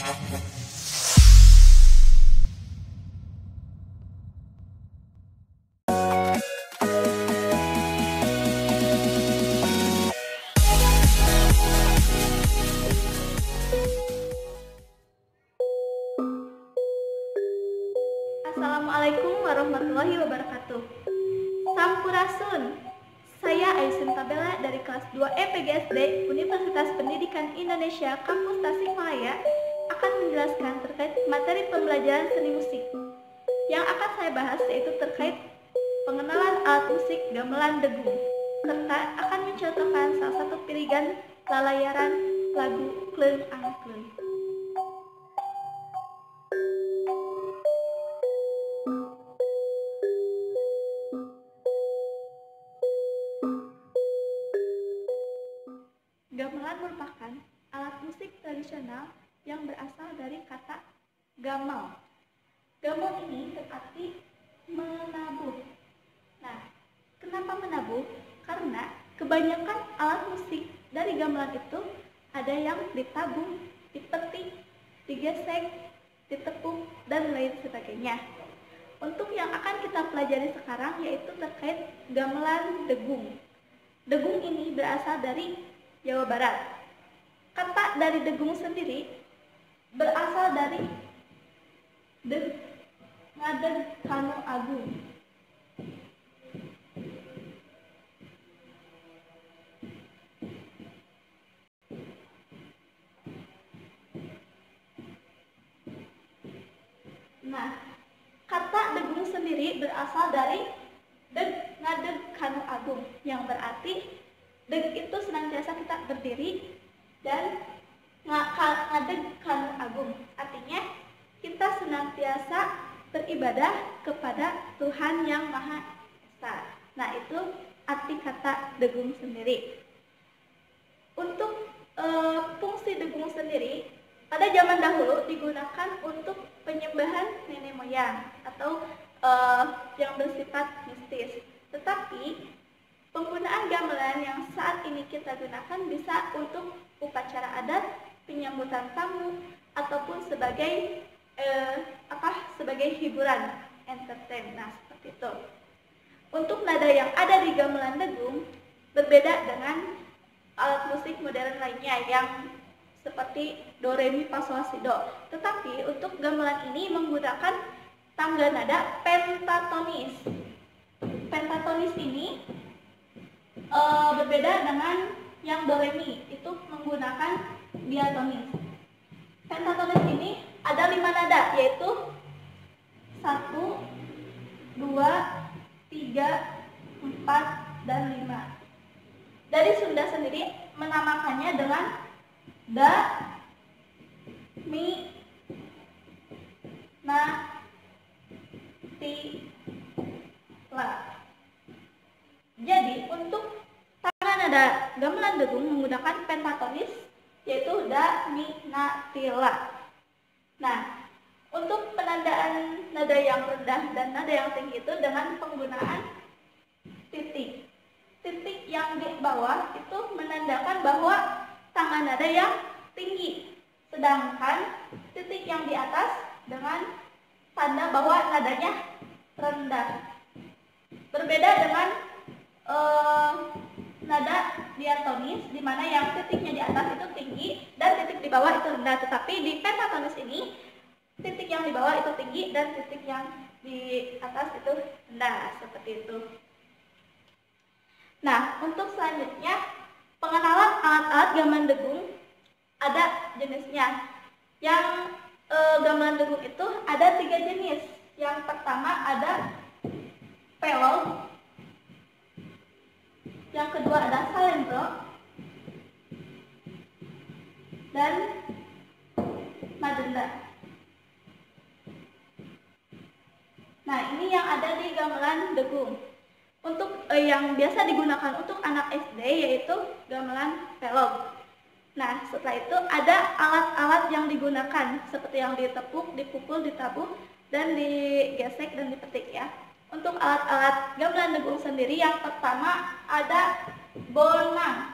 Assalamualaikum warahmatullahi wabarakatuh. Sampurasun. Saya Aisyun Tabela dari kelas 2 EPGSD Universitas Pendidikan Indonesia Kampus Tasikmalaya akan menjelaskan terkait materi pembelajaran seni musik. Yang akan saya bahas yaitu terkait pengenalan alat musik gamelan degung, serta akan mencontohkan salah satu pilihan lalayaran lagu Kleung Angkeun. Gamelan merupakan alat musik tradisional yang berasal dari kata gamal. Gamal ini berarti menabuh. Nah, kenapa menabuh? Karena kebanyakan alat musik dari gamelan itu ada yang ditabuh, dipetik, digesek, ditepuk, dan lain sebagainya. Untuk yang akan kita pelajari sekarang yaitu terkait gamelan degung. Degung ini berasal dari Jawa Barat. Kata dari degung sendiri berasal dari ngadeg kanu agung. Nah, kata degung sendiri berasal dari ngadeg kanu agung, yang berarti deg itu senantiasa kita berdiri dan ngadeg kanu agung. Artinya kita senantiasa beribadah kepada Tuhan yang Maha Esa. Nah, itu arti kata degung sendiri. Untuk fungsi degung sendiri pada zaman dahulu digunakan untuk penyembahan nenek moyang atau yang bersifat mistis. Tetapi penggunaan gamelan yang saat ini kita gunakan bisa untuk upacara adat, penyambutan tamu, ataupun sebagai sebagai hiburan, entertain. Nah, seperti itu. Untuk nada yang ada di gamelan degung berbeda dengan alat musik modern lainnya yang seperti do, re, mi, fa, sol, la, si, do. Tetapi untuk gamelan ini menggunakan tangga nada pentatonis. Pentatonis ini berbeda dengan yang do, re, mi, itu menggunakan diatonis. Pentatonis ini ada 5 nada, yaitu 1, 2, 3, 4, dan 5. Dari Sunda sendiri menamakannya dengan da, mi, na, ti, la. Jadi untuk tangga nada gamelan degung menggunakan pentatonis yaitu da, mi, na, ti, la. Nah, untuk penandaan nada yang rendah dan nada yang tinggi itu dengan penggunaan titik. Titik yang di bawah itu menandakan bahwa tangga nada yang tinggi, sedangkan titik yang di atas dengan tanda bahwa nadanya rendah. Berbeda dengan nada diatonis, di mana yang titiknya di atas itu tinggi dan titik di bawah itu rendah. Tetapi di pentatonis ini titik yang di bawah itu tinggi dan titik yang di atas itu rendah, seperti itu. Nah, untuk selanjutnya pengenalan alat-alat gamelan degung ada jenisnya. Yang gamelan degung itu ada 3 jenis. Yang pertama ada pelog, yang kedua ada salendro, dan madenda. Nah, ini yang ada di gamelan degung. Untuk yang biasa digunakan untuk anak SD yaitu gamelan pelog. Nah, setelah itu ada alat-alat yang digunakan seperti yang ditepuk, dipukul, ditabuh, dan digesek dan dipetik ya. Untuk alat-alat gamelan degung sendiri yang pertama ada bonang.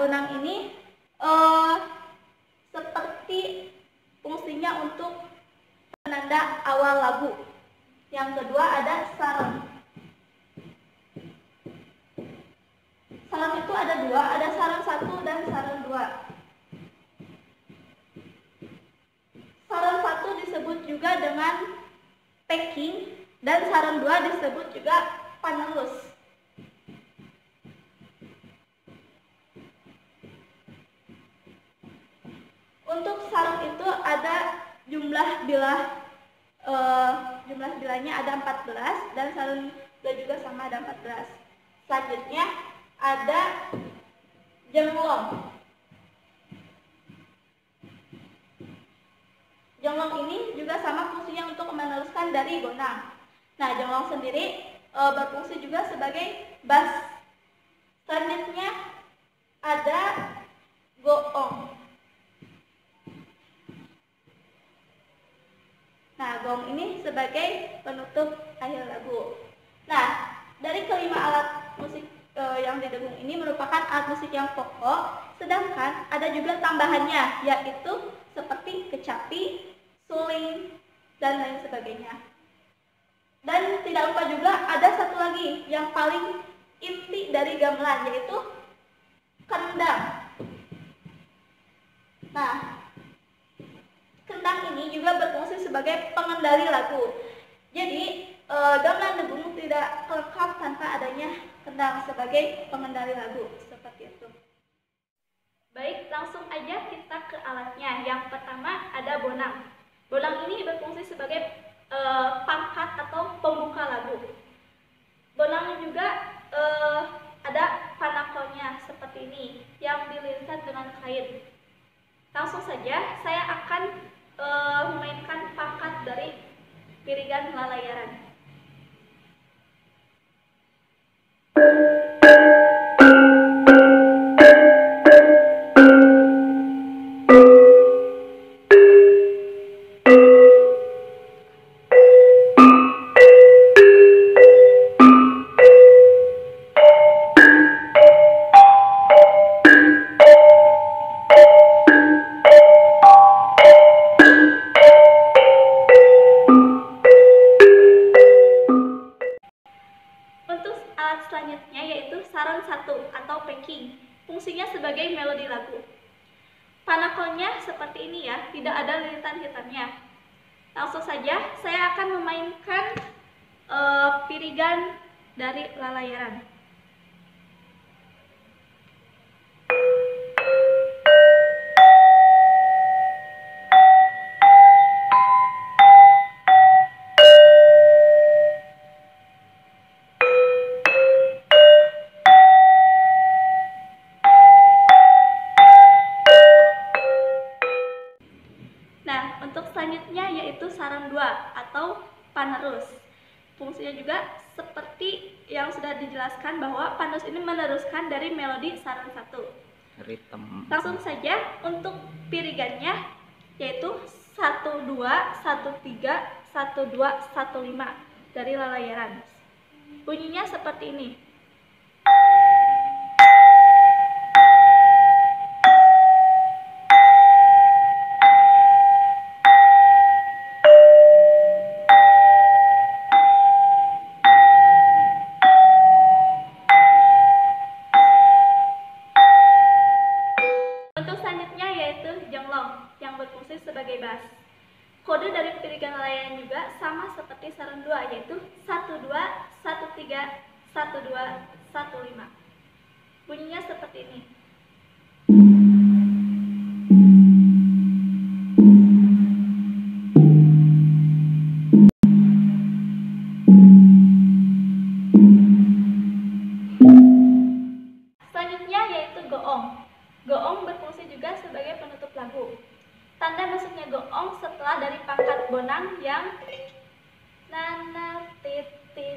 gonang ini seperti fungsinya untuk penanda awal lagu. Yang kedua ada sarang. Sarang itu ada dua, ada sarang 1 dan sarang 2. Sarang 1 disebut juga dengan packing dan sarang 2 disebut juga panerus. Untuk sarang itu ada jumlah bilahnya ada 14 dan sarang 2 juga sama ada 14. Selanjutnya ada jenglong. Jenglong ini juga sama fungsinya untuk meneruskan dari gonang. Nah, jenglong sendiri berfungsi juga sebagai bass. Selanjutnya ada goong. Nah, gong ini sebagai penutup akhir lagu. Nah, dari kelima alat musik yang didengung ini merupakan alat musik yang pokok, sedangkan ada juga tambahannya, yaitu seperti kecapi, suling, dan lain sebagainya. Dan tidak lupa juga ada satu lagi yang paling inti dari gamelan, yaitu kendang. Nah, kendang ini juga berfungsi sebagai pengendali lagu. Jadi, gamelan dengung tidak lengkap tanpa adanya kendang sebagai pengendali lagu. Seperti itu. Baik, langsung aja kita ke alatnya. Yang pertama ada bonang. Bonang ini berfungsi sebagai pangkat atau pembuka lagu. Bonang juga ada panakonya seperti ini yang dililitkan dengan kain. Langsung saja saya akan memainkan pangkat dari Pirigan Lalayaran. Selanjutnya yaitu sarang 1 atau packing. Fungsinya sebagai melodi lagu. Panakolnya seperti ini ya, tidak ada lilitan hitamnya. Langsung saja saya akan memainkan Pirigan dari Lalayaran. Untuk selanjutnya yaitu sarang 2 atau panerus. Fungsinya juga seperti yang sudah dijelaskan bahwa panerus ini meneruskan dari melodi sarang 1. Langsung saja untuk pirigannya yaitu 1 2 1 3 1 2 1 5 dari Lalayaran. Bunyinya seperti ini. Yang berfungsi sebagai bass. Kode dari Pirigan Lalayaran juga sama seperti sarang 2 yaitu 1 2 1 3 1 2 1 5. Bunyinya seperti ini. Selanjutnya yaitu goong. Goong berfungsi juga sebagai penutup lagu. Tanda masuknya goong setelah dari pangkat bonang yang nana titi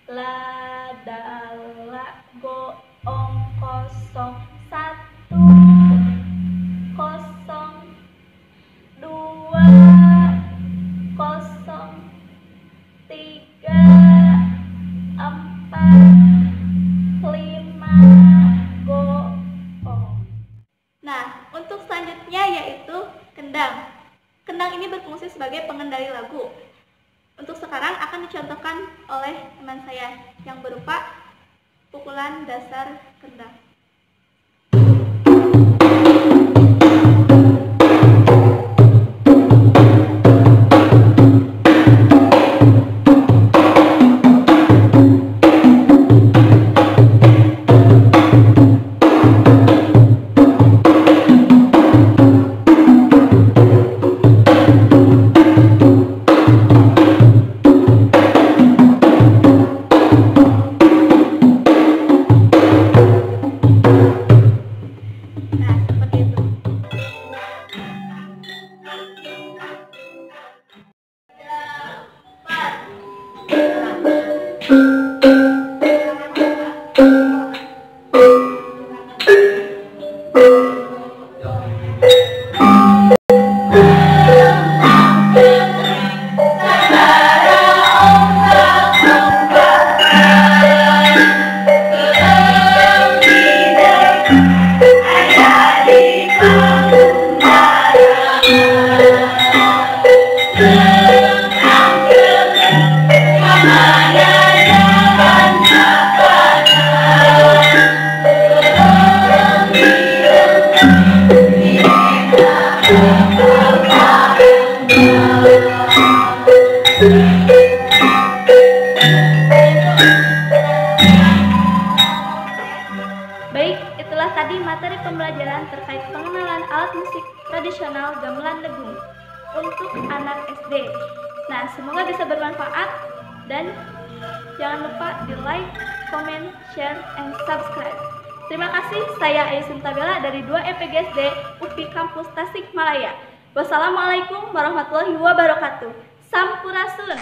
la dala goong 0 1 0 2 0 3 4 5 sebagai pengendali lagu. Untuk sekarang akan dicontohkan oleh teman saya yang berupa pukulan dasar kendang. Baik, itulah tadi materi pembelajaran terkait pengenalan alat musik tradisional gamelan Legung untuk anak SD. Nah, semoga bisa bermanfaat dan jangan lupa di like, comment, share, and subscribe. Terima kasih, saya Ayu Sintabela dari 2 EPGSD UPI Kampus Tasikmalaya. Wassalamualaikum warahmatullahi wabarakatuh. Sampurasun.